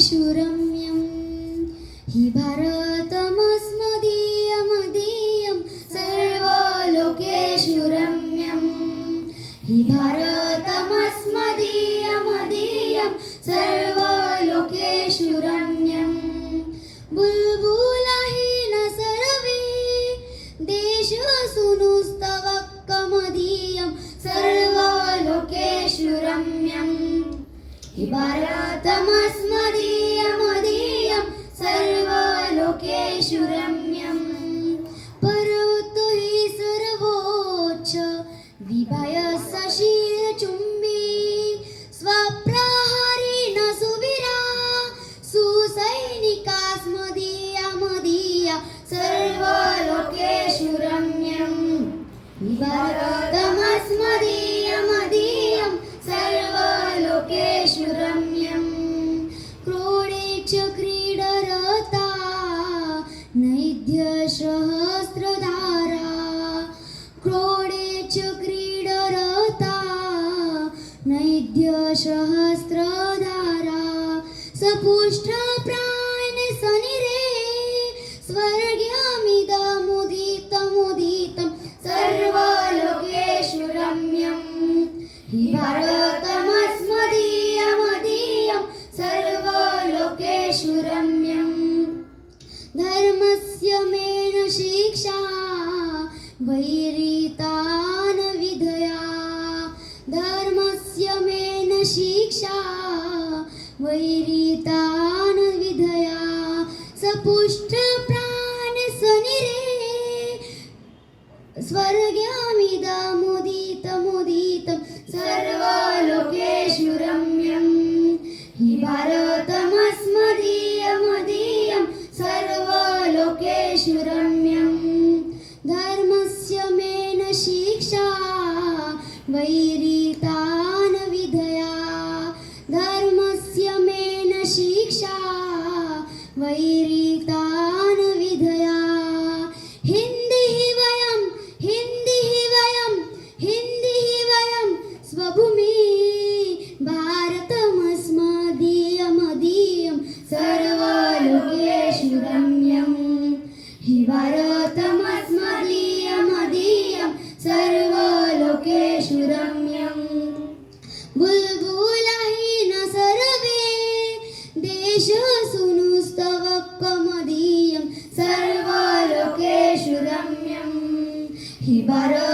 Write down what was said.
लोकेषु रम्यं हि भारतमस्मदीयमदीयं सर्वलोकेषु रम्यं हि भारतमस्मदीयमदीयं सर्वलोकेषु रम्यं बुलबुलहीन सर्वे देशसूनुस्तवकमदीयं सर्वलोकेषु रम्यं हि भारतमस्मदीयमदीयं सर्वलोकेषु रम्यं पर्वतो हि सर्वोच्च विभयसशीलचुम्बी स्वप्रहरेण सुवीरा सुसैनिकास्मदीयमदीय सर्वलोकेषु रम्यं हि भारतमस्मदीयमदीयं सर्वलोकेषु रम्यं क्रोडे च क्रीडरता नैद्यसहस्रधारा क्रोडे च क्रीडरता नैद्यसहस्रधारा सपुष्टप्राण सनिरे स्वर्गमिदमुदितमुदितं सर्वलोकेषु रम्यं हि भारतमस्मदीयमदीयं सर्वलोकेषु रम्यं धर्मस्य मेन शिक्षा वैरितान् विधया धर्मस्य मेन शिक्षा वैरितान् विधया सपुष्टप्राण सनिरे स्वर्गमिदमुदितमुदितं सर्वलोकेषु रम्यं हि भारतमस्मदीयमदीयं सर्वलोकेषु रम्यं धर्मस्य मेन शिक्षा वैरितान् विधया धर्मस्य मेन शिक्षा वैरितान् विधया हिन्दिः वयं स्वभूमि भारतमस्मदीयमदीयं सर्वलोकेषु रम्यं हि भारतमस्मदीयमदीयं सर्वलोकेषु रम्यं बुलबुलहीन सर्वे देशसूनुस्तवकमदीयं सर्वलोकेषु रम्यं हि भारत